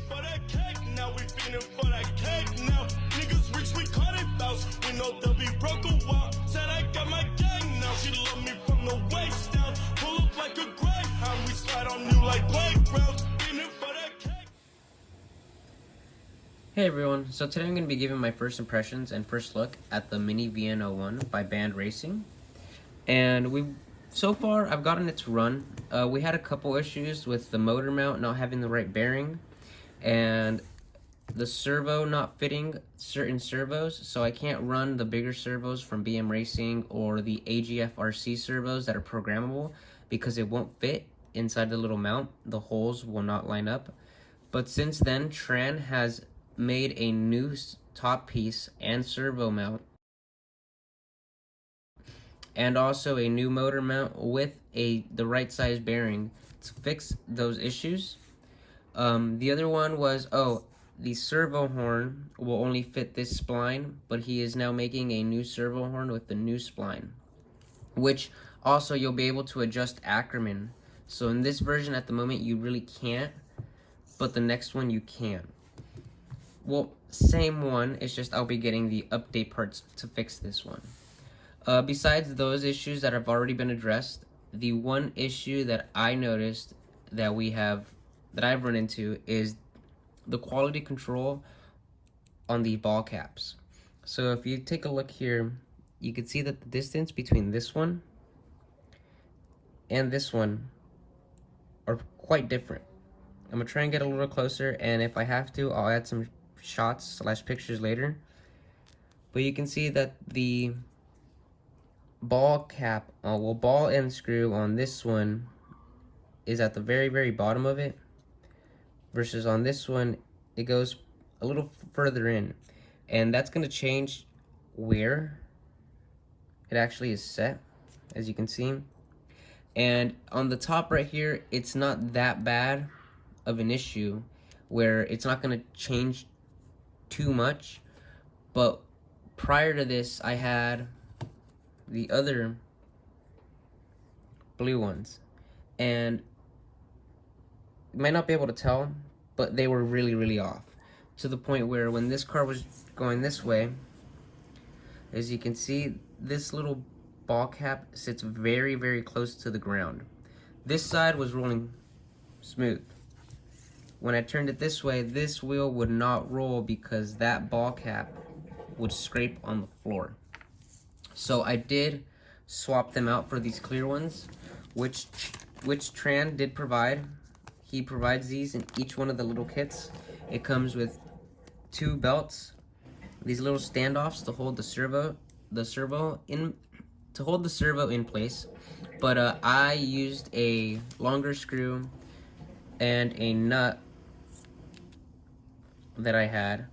for that cake now, we feeding for that cake now. Niggas rich, we call it bounce. We know they'll be broke a while. Said I got my gang now. She love me from the waist down. Pull up like a greyhound. We slide on you like playgrounds. Feeding for that cake. Hey everyone, so today I'm going to be giving my first impressions and first look at the Mini VN01 by BND Racing. And so far I've gotten it to run. We had a couple issues with the motor mount not having the right bearing and the servo not fitting certain servos, so I can't run the bigger servos from BM Racing or the AGF RC servos that are programmable because it won't fit inside the little mount. The holes will not line up. But since then, Tran has made a new top piece and servo mount and also a new motor mount with the right size bearing to fix those issues. The other one was, the servo horn will only fit this spline, but he is now making a new servo horn with the new spline, which also you'll be able to adjust Ackerman. So in this version at the moment you really can't, but the next one you can. Well, same one, it's just I'll be getting the update parts to fix this one. Besides those issues that have already been addressed, the one issue that I noticed that I've run into is the quality control on the ball caps. So if you take a look here, you can see that the distance between this one and this one are quite different. I'm gonna try and get a little closer, and if I have to, I'll add some shots / pictures later. But you can see that the ball cap, ball end screw on this one is at the very bottom of it, versus on this one it goes a little further in, and that's going to change where it actually is set, as you can see. And on the top right here, it's not that bad of an issue where it's not going to change too much. But prior to this, I had the other blue ones, and you might not be able to tell, but they were really off, to the point where when this car was going this way, as you can see, this little ball cap sits very close to the ground. This side was rolling smooth. When I turned it this way, this wheel would not roll because that ball cap would scrape on the floor. So I did swap them out for these clear ones, which Tran did provide. He provides these in each one of the little kits. It comes with 2 belts, these little standoffs to hold the servo in place. But I used a longer screw and a nut that I had.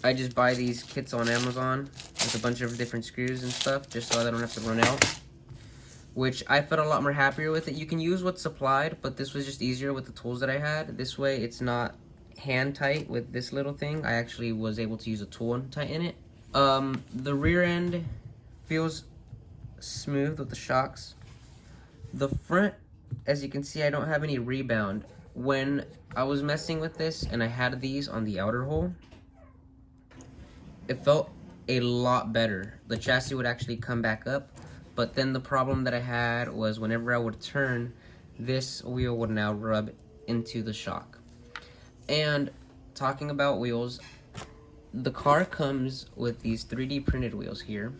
I just buy these kits on Amazon with a bunch of different screws and stuff, just so I don't have to run out, which I felt a lot more happier with it. You can use what's supplied, but this was just easier with the tools that I had. This way it's not hand tight with this little thing. I actually was able to use a tool and tighten it. The rear end feels smooth with the shocks. The front, as you can see, I don't have any rebound. When I was messing with this and I had these on the outer hole, it felt a lot better. The chassis would actually come back up, but then the problem that I had was whenever I would turn, this wheel would now rub into the shock. And talking about wheels, the car comes with these 3D printed wheels here,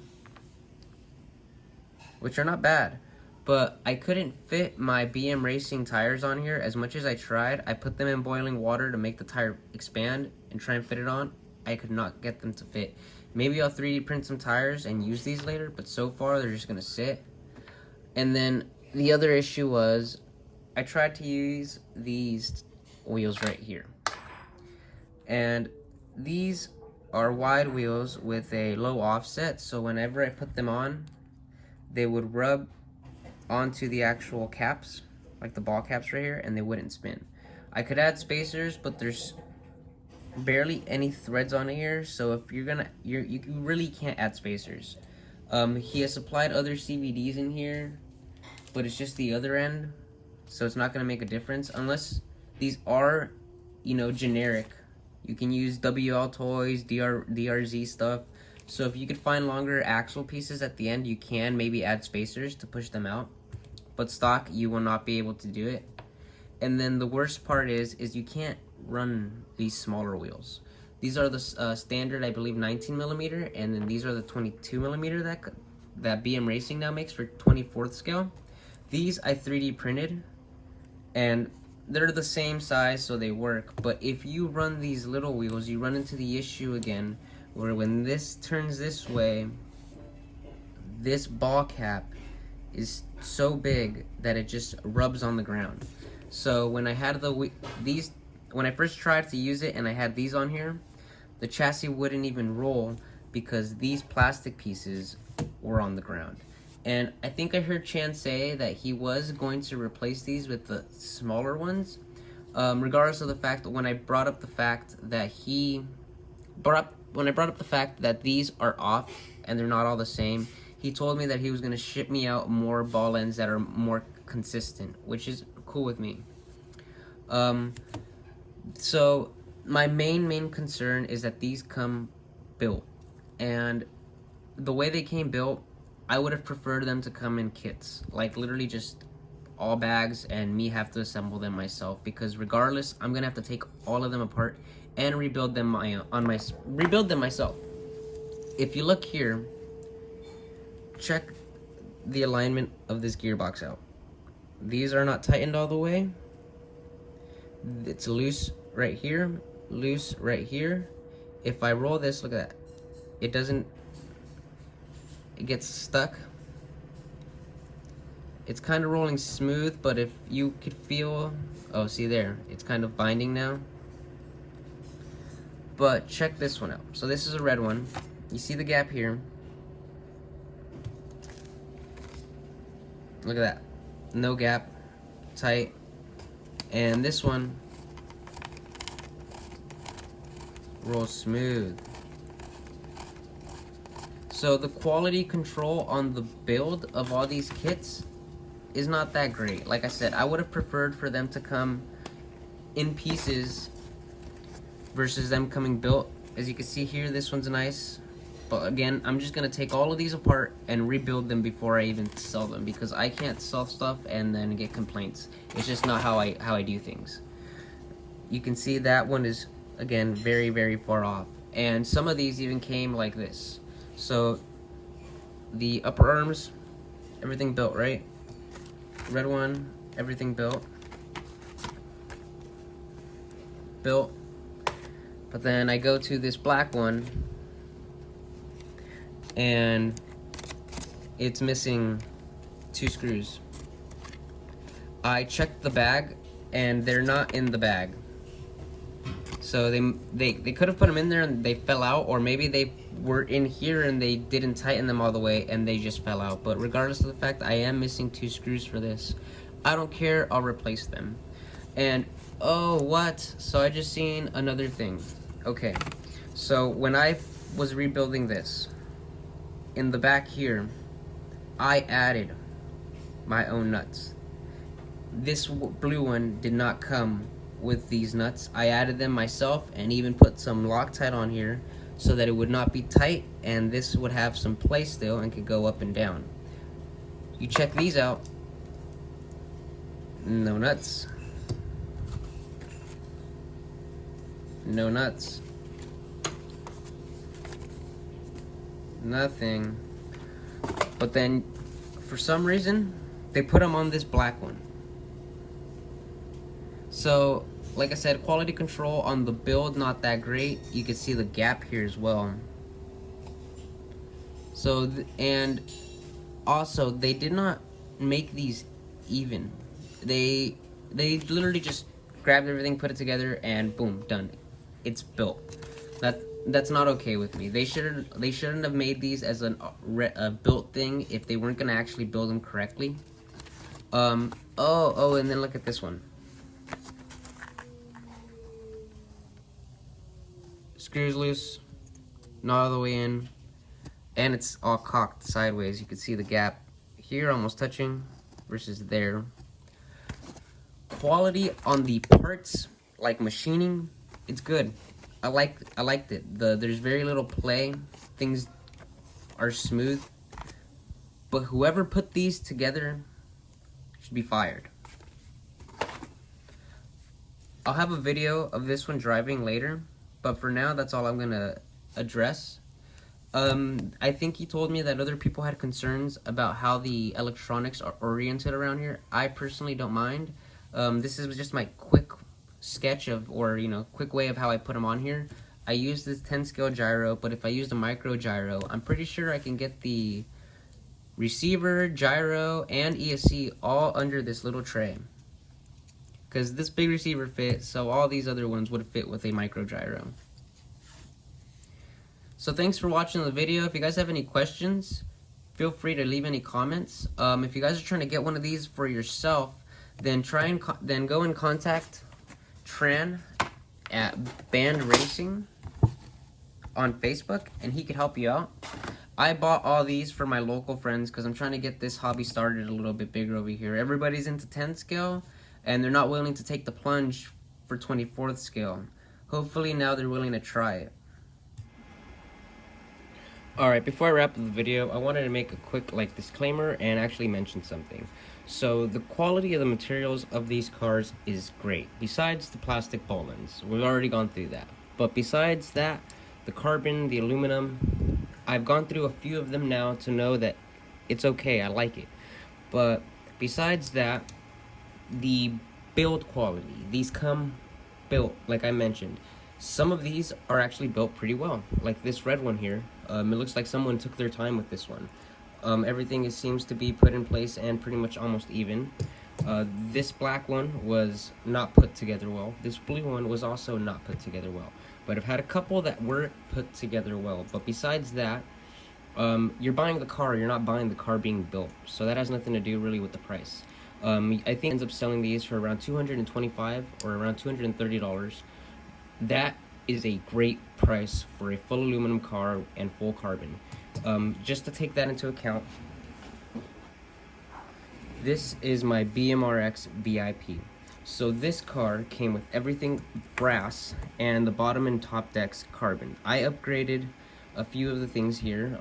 which are not bad, but I couldn't fit my BM Racing tires on here. As much as I tried, I put them in boiling water to make the tire expand and try and fit it on. I could not get them to fit. Maybe I'll 3D print some tires and use these later, but so far they're just gonna sit. And then the other issue was I tried to use these wheels right here, and these are wide wheels with a low offset, so whenever I put them on, they would rub onto the actual caps, like the ball caps right here, and they wouldn't spin. I could add spacers, but there's barely any threads on here, so if you really can't add spacers. He has supplied other CVDs in here, but it's just the other end, so it's not going to make a difference unless these are you know, generic. You can use WL Toys, DRZ stuff. So if you could find longer axle pieces at the end, you can maybe add spacers to push them out. But stock, you will not be able to do it. And then the worst part is you can't run these smaller wheels. These are the standard, I believe, 19 millimeter, and then these are the 22 millimeter that BM Racing now makes for 24th scale. These I 3D printed, and they're the same size, so they work. But if you run these little wheels, you run into the issue again, where when this turns this way, this ball cap is so big that it just rubs on the ground. So when I had when I first tried to use it and I had these on here, the chassis wouldn't even roll because these plastic pieces were on the ground. And I think I heard Chan say that he was going to replace these with the smaller ones. Regardless of the fact that when I brought up the fact that that these are off and they're not all the same, he told me that he was going to ship me out more ball ends that are more consistent, which is cool with me. So my main concern is that these come built, and the way they came built, I would have preferred them to come in kits, like literally just all bags and me have to assemble them myself, because regardless, I'm gonna have to take all of them apart and rebuild them myself. If you look here, check the alignment of this gearbox out. These are not tightened all the way. It's loose right here, loose right here. If I roll this, look at that. It gets stuck. It's kind of rolling smooth, but if you could feel, oh, see there, it's kind of binding now. But check this one out. So this is a red one. You see the gap here. Look at that. No gap, tight. And this one rolls smooth. So the quality control on the build of all these kits is not that great. Like I said, I would have preferred for them to come in pieces versus them coming built. As you can see here, this one's nice. But again, I'm just gonna take all of these apart and rebuild them before I even sell them, because I can't sell stuff and then get complaints. It's just not how I do things. You can see that one is, again, very far off. And some of these even came like this. So the upper arms, everything built, right? Red one, everything built. But then I go to this black one and it's missing 2 screws. I checked the bag and they're not in the bag. So they could have put them in there and they fell out, or maybe they were in here and they didn't tighten them all the way and they just fell out. But regardless of the fact, I am missing 2 screws for this. I don't care, I'll replace them. And oh, what? So I just seen another thing. Okay, so when I was rebuilding this, in the back here, I added my own nuts. This blue one did not come with these nuts. I added them myself and even put some Loctite on here so that it would not be tight and this would have some play still and could go up and down. You check these out. No nuts. No nuts. Nothing. But then, for some reason, they put them on this black one. So, like I said, quality control on the build, not that great. You can see the gap here as well. So, and also, they did not make these even. They literally just grabbed everything, put it together, and boom, done. It's built. That's not okay with me. They shouldn't have made these as a built thing if they weren't gonna actually build them correctly. Oh, and then look at this one. Screws loose, not all the way in, and it's all cocked sideways. You can see the gap here almost touching versus there. Quality on the parts like machining, it's good. I liked it. There's very little play. Things are smooth. But whoever put these together should be fired. I'll have a video of this one driving later, but for now that's all I'm gonna address. I think he told me that other people had concerns about how the electronics are oriented around here. I personally don't mind. This is just my quick sketch of, or quick way of how I put them on here. I use this 10 scale gyro, but if I use the micro gyro, I'm pretty sure I can get the receiver, gyro, and ESC all under this little tray. Because this big receiver fits, so all these other ones would fit with a micro gyro. So thanks for watching the video. If you guys have any questions, feel free to leave any comments. If you guys are trying to get one of these for yourself, then go and contact Tran at BND Racing on Facebook, and he could help you out. I bought all these for my local friends because I'm trying to get this hobby started a little bit bigger over here. Everybody's into 10 scale, and they're not willing to take the plunge for 24th scale. Hopefully now they're willing to try it. Alright, before I wrap up the video, I wanted to make a quick disclaimer and actually mention something. So the quality of the materials of these cars is great. Besides the plastic ball ends, we've already gone through that. But besides that, the carbon, the aluminum, I've gone through a few of them now to know that it's okay, I like it. But besides that, the build quality, these come built, like I mentioned. Some of these are actually built pretty well, like this red one here. It looks like someone took their time with this one. Everything seems to be put in place and pretty much almost even. This black one was not put together well. This blue one was also not put together well. But I've had a couple that were put together well. But besides that, you're buying the car, you're not buying the car being built. So that has nothing to do really with the price. I think ends up selling these for around $225 or around $230. That is a great price for a full aluminum car and full carbon. Just to take that into account, this is my BMRX VIP. So this car came with everything brass and the bottom and top decks carbon. I upgraded a few of the things here.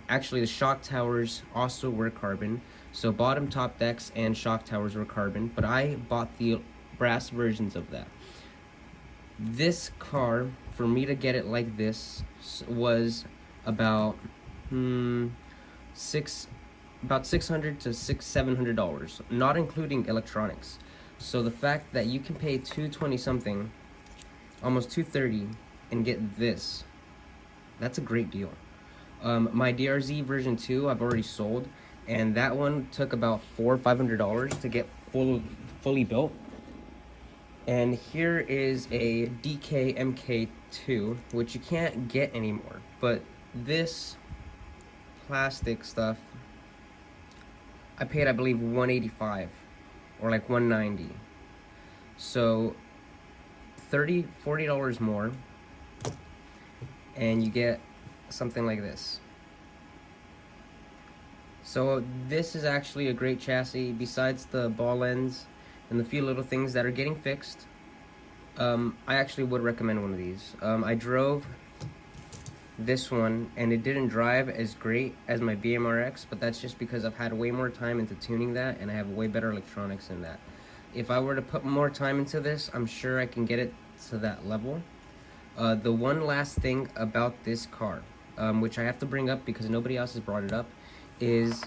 Actually, the shock towers also were carbon. So bottom, top decks, and shock towers were carbon, but I bought the brass versions of that. This car, for me to get it like this, was about $600 to $700, not including electronics. So the fact that you can pay $220 something, almost $230, and get this, that's a great deal. My DRZ version 2 I've already sold, and that one took about $400 or $500 to get fully built. And here is a DK MK2, which you can't get anymore. But this plastic stuff, I paid, I believe, $185 or like $190. So $30, $40 more, and you get something like this. So this is actually a great chassis. Besides the ball ends and the few little things that are getting fixed, I actually would recommend one of these. I drove this one and it didn't drive as great as my BMRX, but that's just because I've had way more time into tuning that and I have way better electronics in that. If I were to put more time into this, I'm sure I can get it to that level. The one last thing about this car, which I have to bring up because nobody else has brought it up, is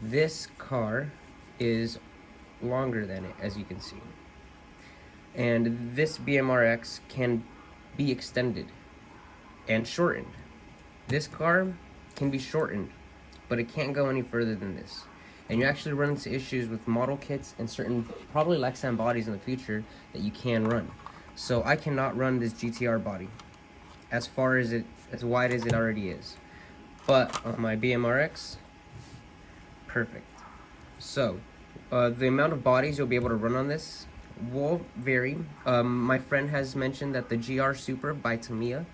this car is longer than it, as you can see. And this BMRX can be extended and shortened. This car can be shortened, but it can't go any further than this. And you actually run into issues with model kits and certain, probably Lexan bodies in the future that you can run. So I cannot run this GTR body as far as as wide as it already is. But on my BMRX, perfect. So the amount of bodies you'll be able to run on this will vary. My friend has mentioned that the GR Super by Tamiya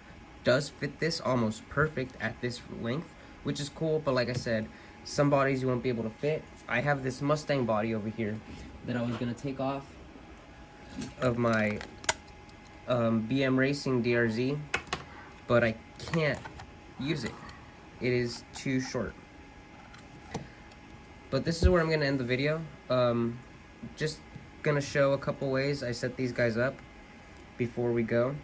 does fit this almost perfect at this length, which is cool, but like I said, some bodies you won't be able to fit. I have this Mustang body over here that I was going to take off of my BM Racing DRZ, but I can't use it. It is too short. But this is where I'm going to end the video. Just going to show a couple ways I set these guys up before we go.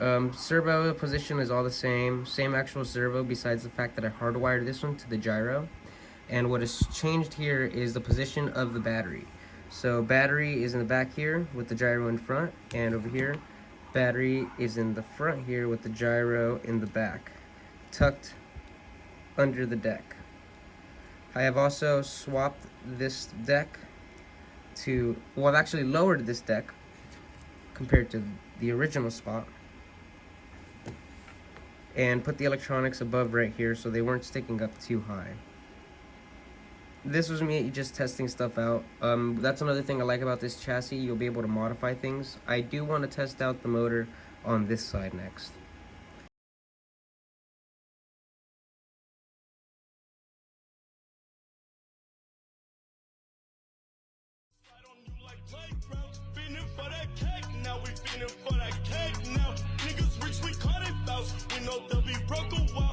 Servo position is all the same actual servo, besides the fact that I hardwired this one to the gyro. And what has changed here is the position of the battery. So battery is in the back here with the gyro in front, and over here battery is in the front here with the gyro in the back, tucked under the deck. I have also swapped this deck to, well, I've actually lowered this deck compared to the original spot and put the electronics above right here so they weren't sticking up too high. This was me just testing stuff out. That's another thing I like about this chassis. You'll be able to modify things. I do want to test out the motor on this side next. Niggas reach, we call it bounce. We know they'll be broke a while.